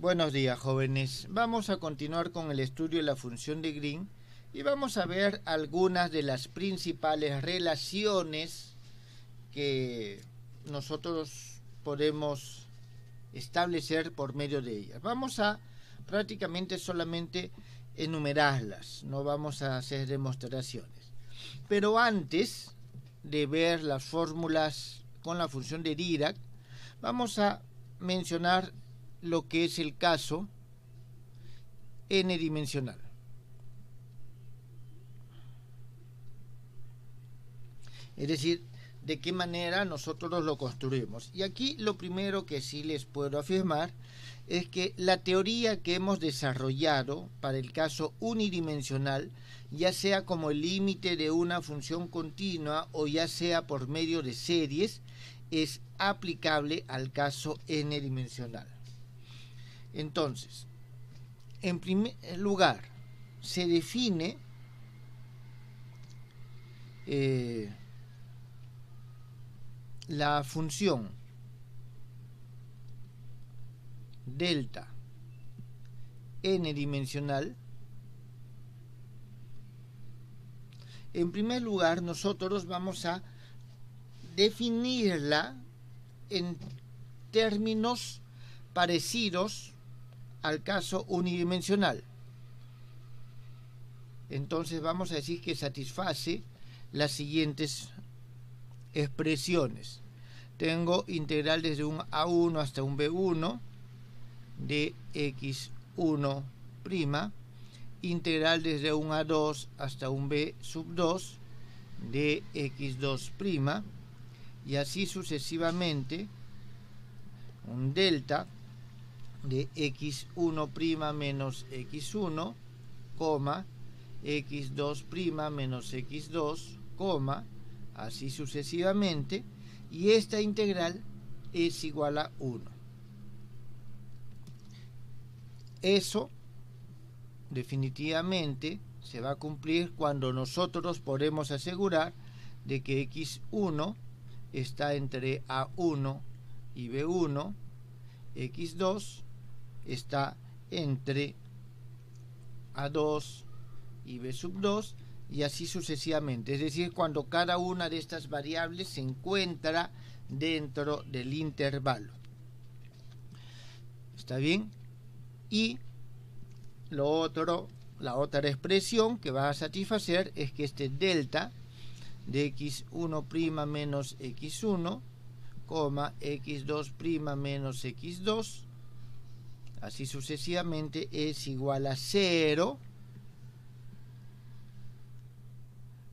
Buenos días, jóvenes. Vamos a continuar con el estudio de la función de Green y vamos a ver algunas de las principales relaciones que nosotros podemos establecer por medio de ellas. Vamos a prácticamente solamente enumerarlas, no vamos a hacer demostraciones. Pero antes de ver las fórmulas con la función de Dirac, vamos a mencionar lo que es el caso n-dimensional. Es decir, de qué manera nosotros lo construimos. Y aquí lo primero que sí les puedo afirmar es que la teoría que hemos desarrollado para el caso unidimensional, ya sea como el límite de una función continua o ya sea por medio de series, es aplicable al caso n-dimensional. Entonces, en primer lugar, se define la función delta n-dimensional. En primer lugar, nosotros vamos a definirla en términos parecidos al caso unidimensional. Entonces vamos a decir que satisface las siguientes expresiones. Tengo integral desde un A1 hasta un B1 de x1', integral desde un A2 hasta un B sub 2 de x2', y así sucesivamente un delta de x1' menos x1, x2' menos x2, así sucesivamente, y esta integral es igual a 1. Eso definitivamente se va a cumplir cuando nosotros podemos asegurar de que x1 está entre A1 y B1, x2 está entre A2 y B sub 2, y así sucesivamente. Es decir, cuando cada una de estas variables se encuentra dentro del intervalo. ¿Está bien? Y la otra expresión que va a satisfacer es que este delta de x1' menos x1, x2' menos x2, así sucesivamente, es igual a 0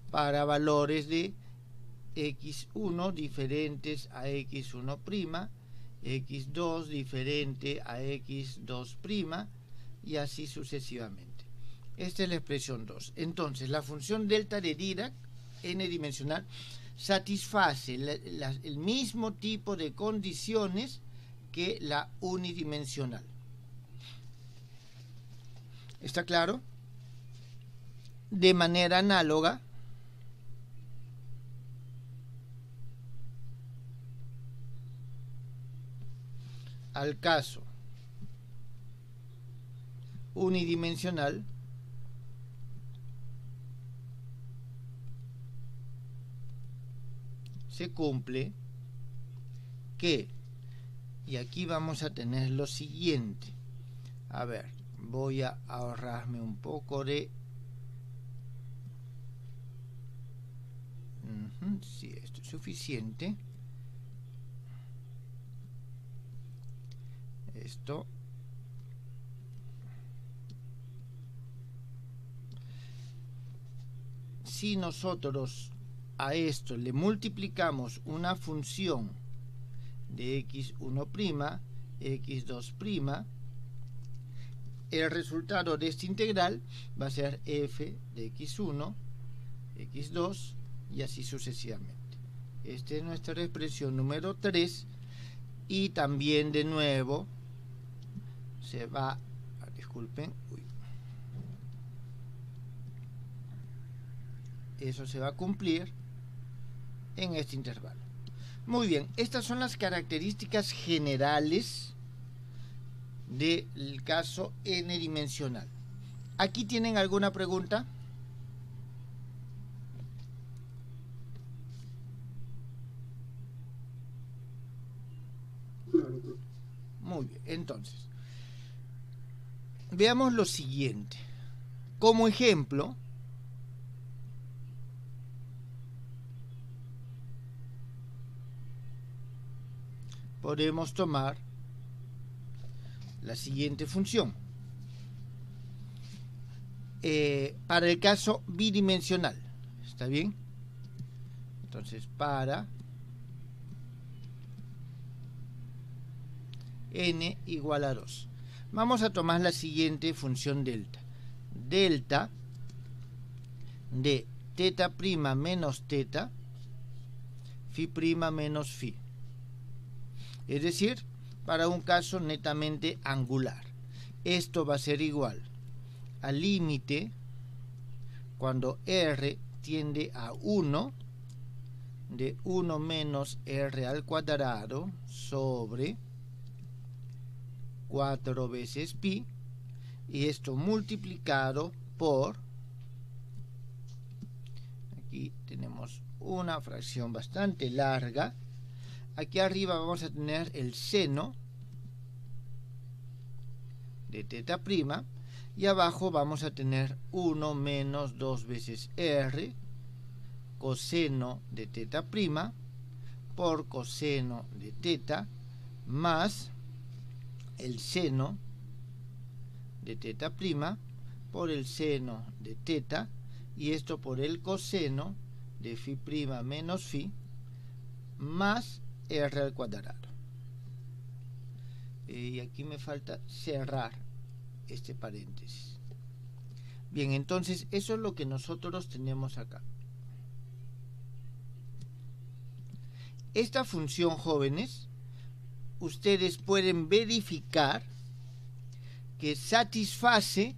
para valores de x1 diferentes a x1', x2 diferente a x2', y así sucesivamente. Esta es la expresión 2. Entonces, la función delta de Dirac, n-dimensional, satisface el mismo tipo de condiciones que la unidimensional. ¿Está claro? De manera análoga, al caso unidimensional, se cumple que, y aquí vamos a tener lo siguiente. A ver, voy a ahorrarme un poco de... Sí, esto es suficiente. Esto. Si nosotros a esto le multiplicamos una función de x1', x2', el resultado de esta integral va a ser f de x1, x2 y así sucesivamente. Esta es nuestra expresión número 3, y también de nuevo se va, disculpen, eso se va a cumplir en este intervalo. Muy bien, estas son las características generales del caso n dimensional. ¿Aquí tienen alguna pregunta? Muy bien, entonces veamos lo siguiente. Como ejemplo, podemos tomar la siguiente función. Para el caso bidimensional, ¿está bien? Entonces, para n igual a 2. Vamos a tomar la siguiente función delta. Delta de teta prima menos teta, phi prima menos phi. Es decir, para un caso netamente angular. Esto va a ser igual al límite cuando r tiende a 1 de 1 menos r al cuadrado sobre 4 veces pi, y esto multiplicado por, aquí tenemos una fracción bastante larga, aquí arriba vamos a tener el seno de teta prima, y abajo vamos a tener 1 menos 2 veces r coseno de teta prima por coseno de teta más el seno de teta prima por el seno de teta, y esto por el coseno de phi prima menos phi más r al cuadrado. Y aquí me falta cerrar este paréntesis. Bien, entonces eso es lo que nosotros tenemos acá. Esta función, jóvenes, ustedes pueden verificar que satisface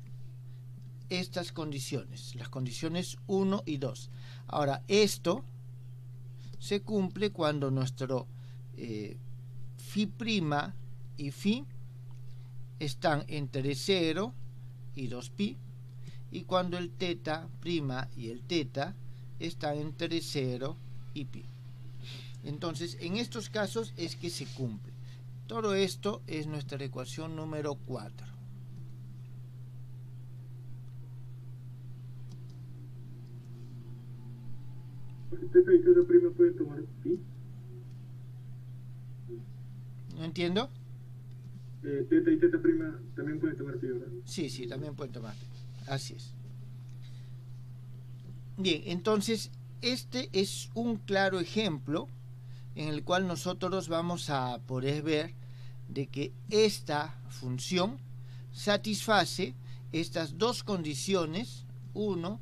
estas condiciones, las condiciones 1 y 2. Ahora, esto se cumple cuando nuestro phi prima y phi están entre 0 y 2pi, y cuando el teta prima y el teta están entre 0 y pi. Entonces, en estos casos es que se cumple. Todo esto es nuestra ecuación número 4. ¿Teta y teta prima pueden tomar pi? ¿No entiendo? Teta y teta prima también pueden tomar pi, ¿verdad? Sí, sí, también pueden tomar. Así es. Bien, entonces, este es un claro ejemplo en el cual nosotros vamos a poder ver de que esta función satisface estas dos condiciones, 1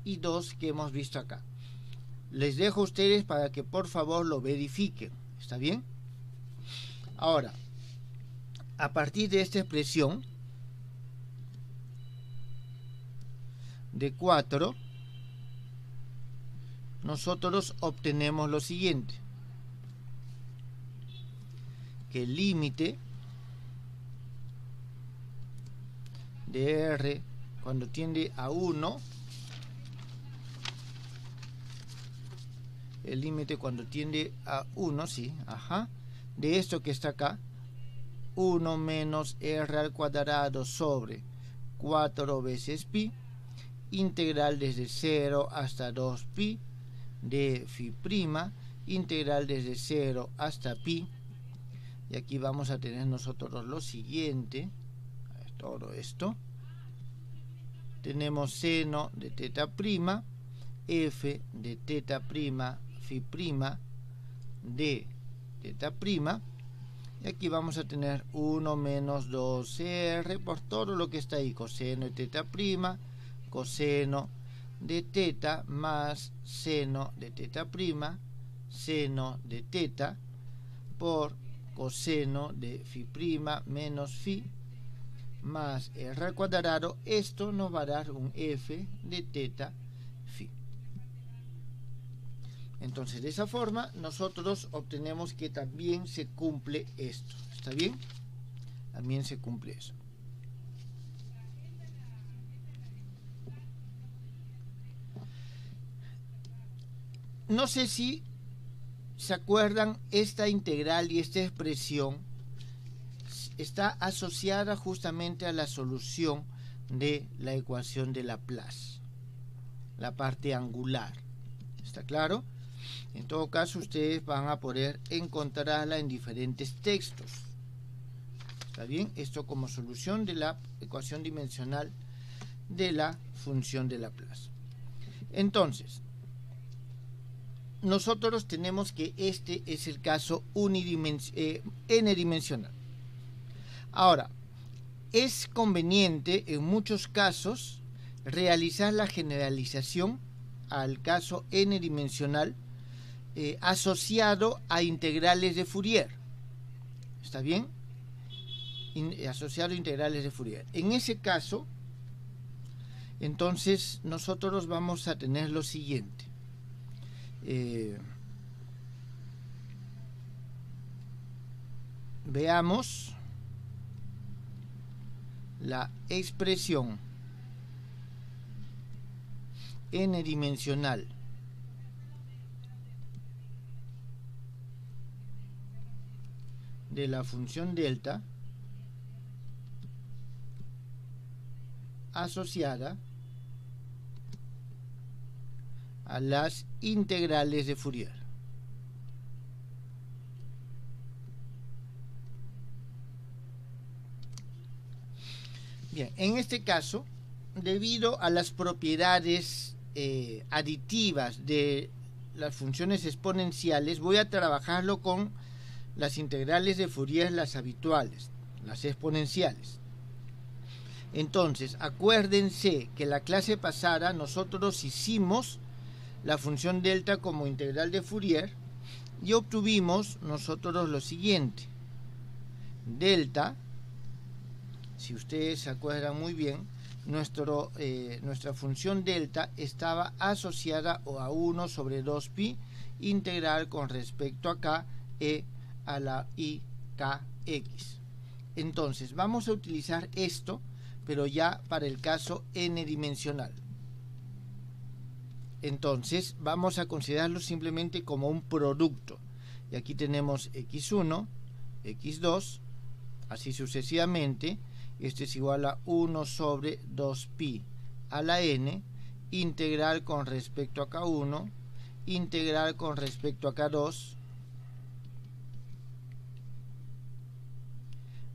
y 2, que hemos visto acá. Les dejo a ustedes para que por favor lo verifiquen. ¿Está bien? Ahora, a partir de esta expresión de 4, nosotros obtenemos lo siguiente: que el límite de r cuando tiende a 1, el límite cuando tiende a 1, sí, ajá, de esto que está acá, 1 menos r al cuadrado sobre 4 veces pi, integral desde 0 hasta 2pi de phi prima, integral desde 0 hasta pi, y aquí vamos a tener nosotros lo siguiente, todo esto, tenemos seno de teta prima, f de teta prima phi prima de teta prima, y aquí vamos a tener 1 menos 2r por todo lo que está ahí, coseno de teta prima, coseno de teta más seno de teta prima, seno de teta por coseno de phi prima menos phi más r al cuadrado. Esto nos va a dar un f de teta phi. Entonces, de esa forma nosotros obtenemos que también se cumple esto. ¿Está bien? también se cumple eso. No sé si se acuerdan, esta integral y esta expresión está asociada justamente a la solución de la ecuación de Laplace, la parte angular. ¿Está claro? En todo caso, ustedes van a poder encontrarla en diferentes textos. ¿Está bien? Esto como solución de la ecuación dimensional de la función de Laplace. Entonces, nosotros tenemos que este es el caso n-dimensional. Ahora, es conveniente en muchos casos realizar la generalización al caso n-dimensional asociado a integrales de Fourier. ¿Está bien? Asociado a integrales de Fourier. En ese caso, entonces nosotros vamos a tener lo siguiente. Veamos la expresión n-dimensional de la función delta asociada a las integrales de Fourier. Bien, en este caso, debido a las propiedades aditivas de las funciones exponenciales, voy a trabajarlo con las integrales de Fourier, las habituales, las exponenciales. Entonces, acuérdense que la clase pasada nosotros hicimos la función delta como integral de Fourier y obtuvimos nosotros lo siguiente. Delta, si ustedes se acuerdan muy bien, nuestra función delta estaba asociada a 1 sobre 2pi integral con respecto a k e a la i kx. Entonces, vamos a utilizar esto, pero ya para el caso n-dimensional. Entonces, vamos a considerarlo simplemente como un producto. Y aquí tenemos x1, x2, así sucesivamente. Este es igual a 1 sobre 2pi a la n, integral con respecto a k1, integral con respecto a k2,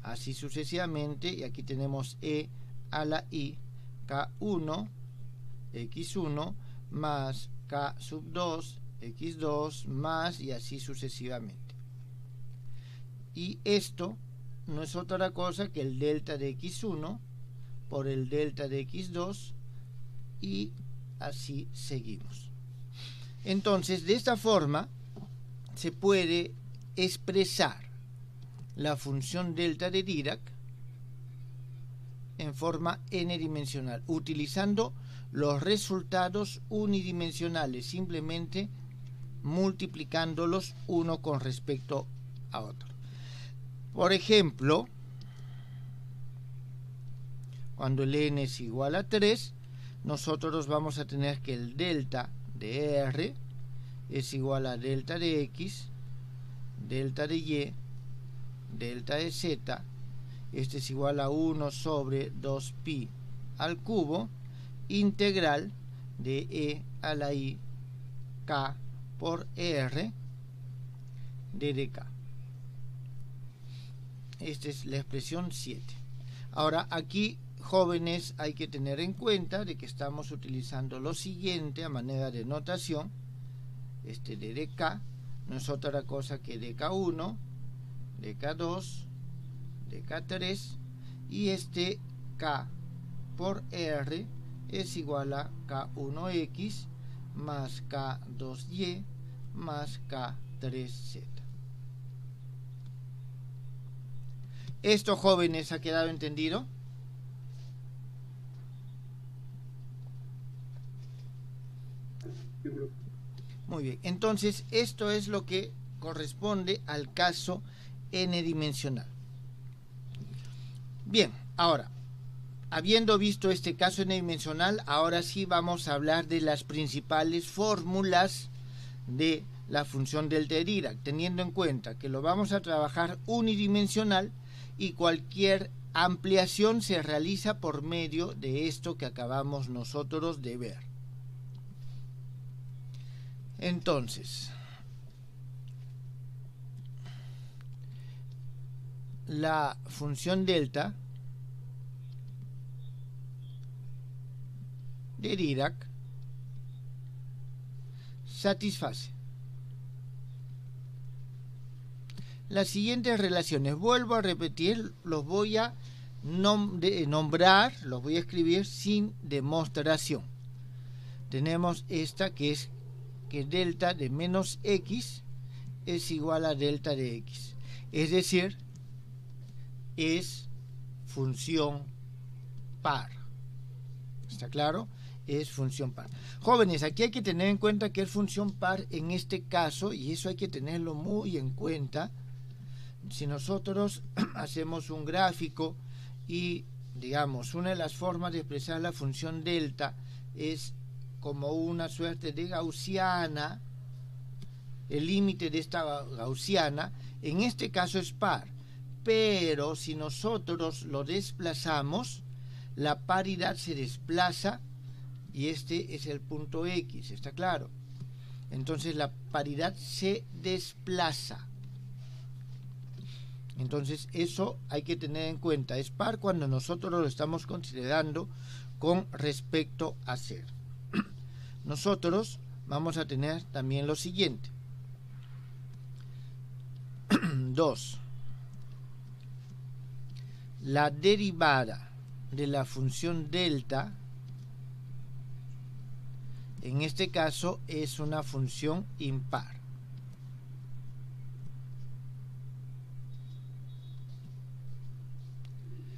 así sucesivamente. Y aquí tenemos e a la i k1, x1, más k sub 2, x2, más, y así sucesivamente. Y esto no es otra cosa que el delta de x1 por el delta de x2, y así seguimos. Entonces, de esta forma se puede expresar la función delta de Dirac en forma n-dimensional, utilizando los resultados unidimensionales, simplemente multiplicándolos uno con respecto a otro. Por ejemplo, cuando el n es igual a 3, nosotros vamos a tener que el delta de R es igual a delta de X, delta de Y, delta de Z. Este es igual a 1 sobre 2pi al cubo, integral de e a la i k por R de dk. Esta es la expresión 7. Ahora, aquí, jóvenes, hay que tener en cuenta de que estamos utilizando lo siguiente a manera de notación. Este de dk no es otra cosa que dk1, dk2, dk3, y este k por R es igual a k1x más k2y más k3z. ¿Esto, jóvenes, ha quedado entendido? Muy bien, entonces esto es lo que corresponde al caso n-dimensional. Bien, ahora, habiendo visto este caso n-dimensional, ahora sí vamos a hablar de las principales fórmulas de la función delta de Dirac, teniendo en cuenta que lo vamos a trabajar unidimensional y cualquier ampliación se realiza por medio de esto que acabamos nosotros de ver. Entonces, la función delta de Dirac satisface las siguientes relaciones. Vuelvo a repetir, los voy a nombrar, los voy a escribir sin demostración. Tenemos esta que es que delta de menos x es igual a delta de x, es decir, es función par. ¿Está claro? Es función par. Jóvenes, aquí hay que tener en cuenta que es función par en este caso, y eso hay que tenerlo muy en cuenta. Si nosotros hacemos un gráfico y, digamos, una de las formas de expresar la función delta es como una suerte de gaussiana, el límite de esta gaussiana, en este caso es par, pero si nosotros lo desplazamos, la paridad se desplaza y este es el punto X, ¿está claro? Entonces la paridad se desplaza. Entonces eso hay que tener en cuenta, es par cuando nosotros lo estamos considerando con respecto a 0. Nosotros vamos a tener también lo siguiente. 2. La derivada de la función delta, en este caso, es una función impar.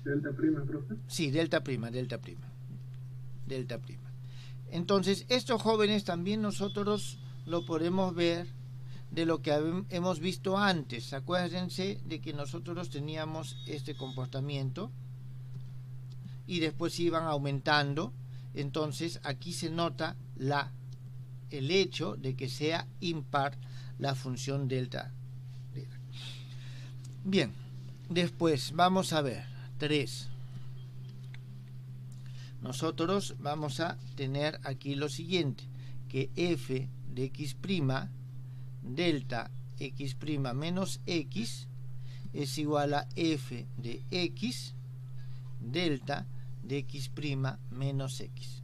¿Delta prima, profe? Sí, delta prima. Entonces, estos jóvenes también nosotros lo podemos ver de lo que hemos visto antes. Acuérdense de que nosotros teníamos este comportamiento y después iban aumentando. Entonces, aquí se nota el hecho de que sea impar la función delta. Bien, después vamos a ver 3. Nosotros vamos a tener aquí lo siguiente, que f de x' delta x' menos x es igual a f de x delta de x' menos x.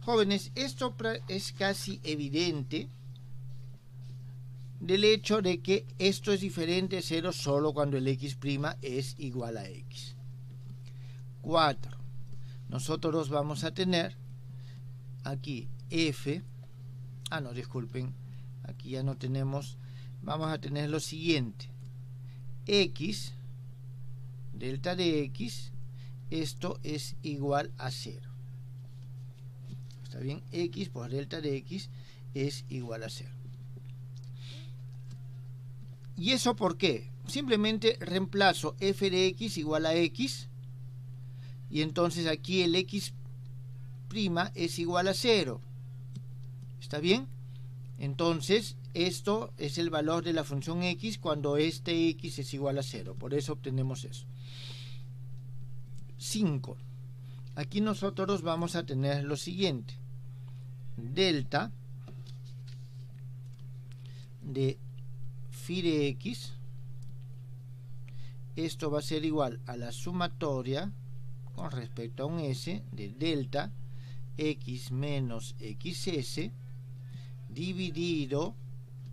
Jóvenes, esto es casi evidente del hecho de que esto es diferente de 0 solo cuando el x' es igual a x. 4. Nosotros vamos a tener aquí f, disculpen, aquí ya no tenemos, vamos a tener lo siguiente, x, delta de x, esto es igual a 0. ¿Está bien? X por delta de x es igual a 0. ¿Y eso por qué? Simplemente reemplazo f de x igual a x, y entonces aquí el x' es igual a 0. ¿Está bien? Entonces, esto es el valor de la función x cuando este x es igual a 0. Por eso obtenemos eso. 5. Aquí nosotros vamos a tener lo siguiente. Delta de phi de x. Esto va a ser igual a la sumatoria con respecto a un s de delta x menos xs dividido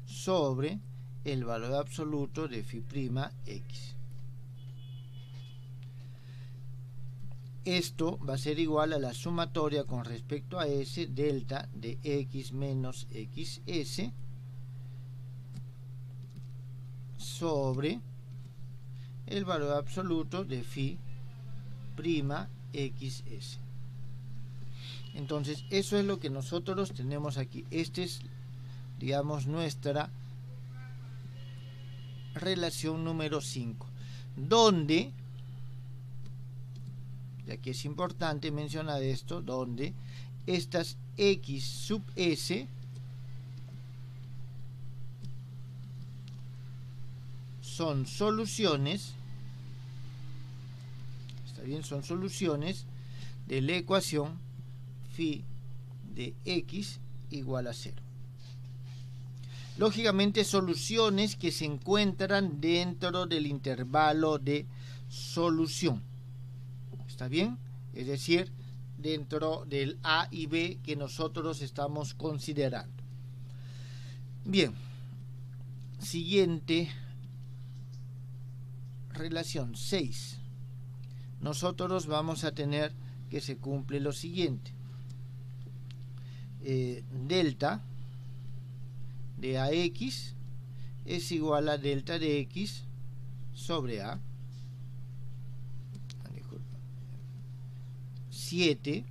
sobre el valor absoluto de phi' x. Esto va a ser igual a la sumatoria con respecto a s delta de x menos xs sobre el valor absoluto de phi' xs. Entonces, eso es lo que nosotros tenemos aquí. Esta es, digamos, nuestra relación número 5, donde y aquí es importante mencionar esto, donde estas x sub s son soluciones, está bien, son soluciones de la ecuación phi de x igual a 0. Lógicamente, soluciones que se encuentran dentro del intervalo de solución. ¿Está bien? Es decir, dentro del A y B que nosotros estamos considerando. Bien. Siguiente relación, 6. Nosotros vamos a tener que se cumple lo siguiente. Delta de AX es igual a delta de X sobre A. 7.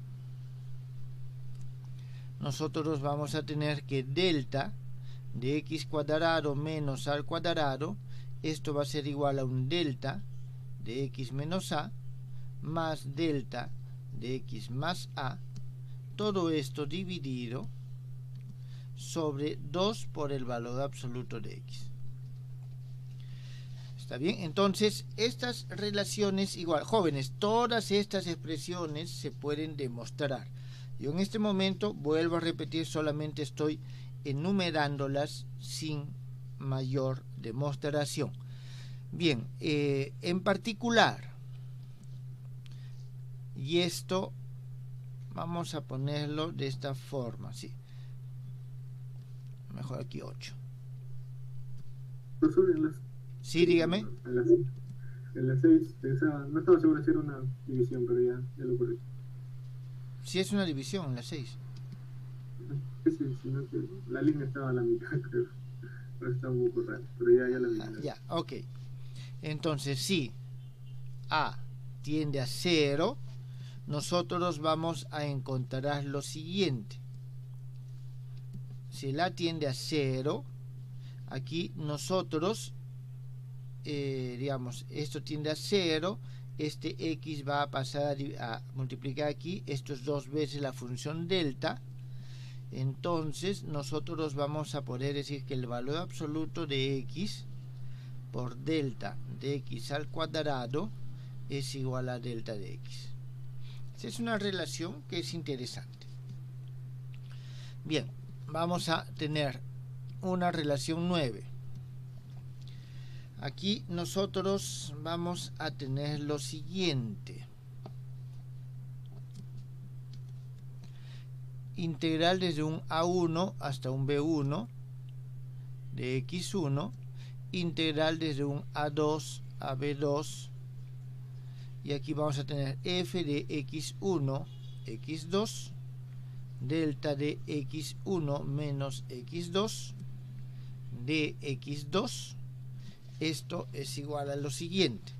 Nosotros vamos a tener que delta de X cuadrado menos A al cuadrado, esto va a ser igual a un delta de X menos A más delta de X más A, todo esto dividido sobre 2 por el valor absoluto de X. ¿Está bien? Entonces, estas relaciones igual, jóvenes, todas estas expresiones se pueden demostrar. Yo en este momento, vuelvo a repetir, solamente estoy enumerándolas sin mayor demostración. Bien, en particular, y esto vamos a ponerlo de esta forma, sí. Mejor aquí 8. Sí, dígame. En las 6 pensaba, no estaba seguro de hacer una división, pero ya lo corregí. Sí, es una división en las 6. Sí, sino que la línea estaba a la mitad, creo. Pero está un poco raro, pero ya la vi. Ya, ok. Entonces, si A tiende a 0, nosotros vamos a encontrar lo siguiente. Si el A tiende a 0, aquí nosotros, digamos, esto tiende a 0, este X va a pasar a multiplicar aquí, esto es 2 veces la función delta. Entonces nosotros vamos a poder decir que el valor absoluto de X por delta de X al cuadrado es igual a delta de X. Esta es una relación que es interesante. Bien, vamos a tener una relación 9. Aquí nosotros vamos a tener lo siguiente. Integral desde un A1 hasta un B1 de X1, integral desde un A2 a B2, y aquí vamos a tener f de X1, X2, delta de X1 menos X2, de X2, esto es igual a lo siguiente.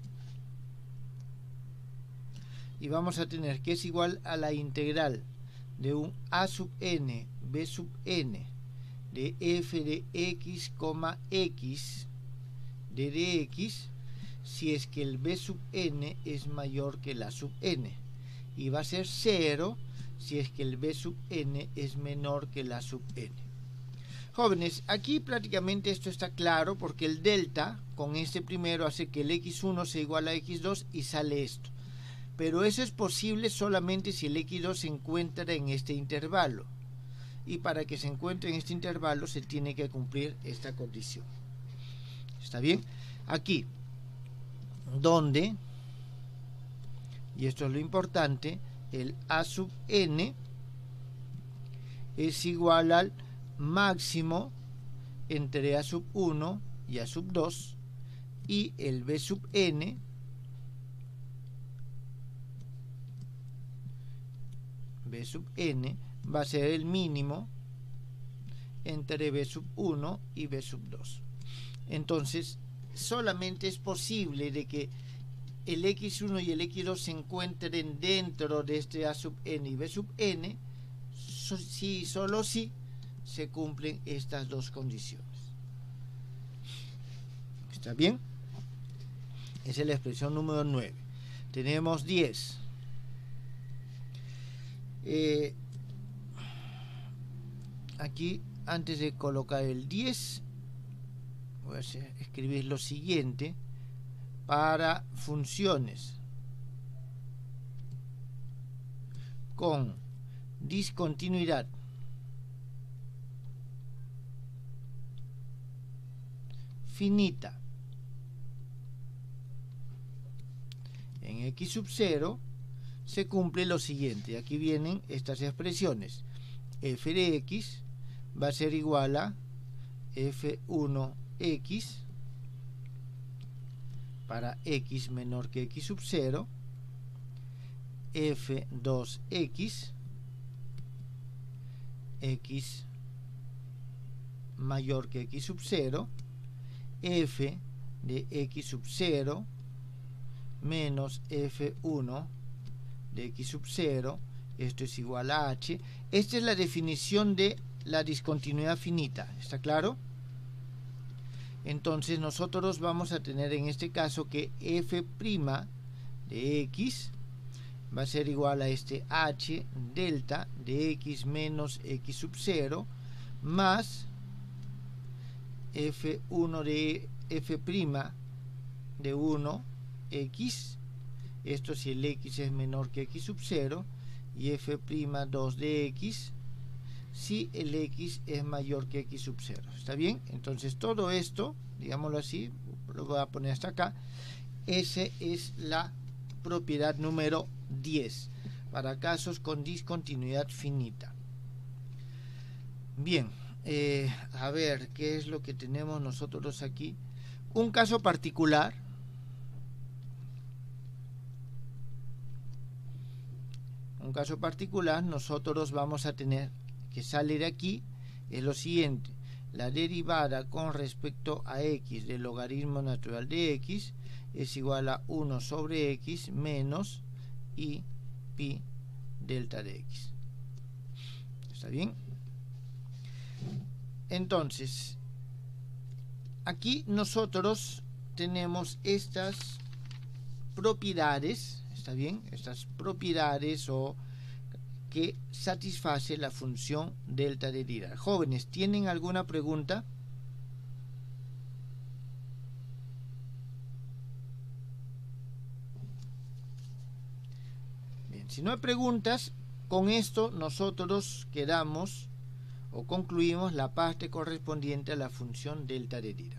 Y vamos a tener que es igual a la integral de un A sub n, B sub n, de f de x, x de dx, si es que el b sub n es mayor que el a sub n, y va a ser 0 si es que el b sub n es menor que el a sub n. Jóvenes, aquí prácticamente esto está claro porque el delta con este primero hace que el x1 sea igual a x2 y sale esto. Pero eso es posible solamente si el x2 se encuentra en este intervalo. Y para que se encuentre en este intervalo se tiene que cumplir esta condición. ¿Está bien? Aquí, donde, y esto es lo importante, el a sub n es igual al máximo entre a sub 1 y a sub 2, y el b sub n va a ser el mínimo entre b sub 1 y b sub 2. Entonces, solamente es posible de que el x1 y el x2 se encuentren dentro de este a sub n y b sub n, si solo si se cumplen estas dos condiciones. ¿Está bien? Esa es la expresión número 9. Tenemos 10. Aquí, antes de colocar el 10, voy a escribir lo siguiente para funciones con discontinuidad finita en x sub 0 se cumple lo siguiente. Aquí vienen estas expresiones. F de x va a ser igual a f1x para x menor que x sub 0, f2x, x mayor que x sub 0, f de x sub 0 menos f1 de x sub 0, esto es igual a h. Esta es la definición de la discontinuidad finita, ¿está claro? Entonces nosotros vamos a tener en este caso que f' de x va a ser igual a este h delta de x menos x sub 0 más f1 de f' de 1 x, esto si el x es menor que x sub 0, y f'2 de x si el x es mayor que x sub 0. ¿Está bien? Entonces todo esto, digámoslo así, lo voy a poner hasta acá. Esa es la propiedad número 10 para casos con discontinuidad finita. Bien, a ver, ¿qué es lo que tenemos nosotros aquí? Un caso particular. Un caso particular, nosotros vamos a tener que sale de aquí es lo siguiente: la derivada con respecto a x del logaritmo natural de x es igual a 1 sobre x menos i pi delta de x. ¿Está bien? Entonces, aquí nosotros tenemos estas propiedades, ¿está bien? Estas propiedades o que satisface la función delta de Dirac. Jóvenes, ¿tienen alguna pregunta? Bien, si no hay preguntas, con esto nosotros quedamos o concluimos la parte correspondiente a la función delta de Dirac.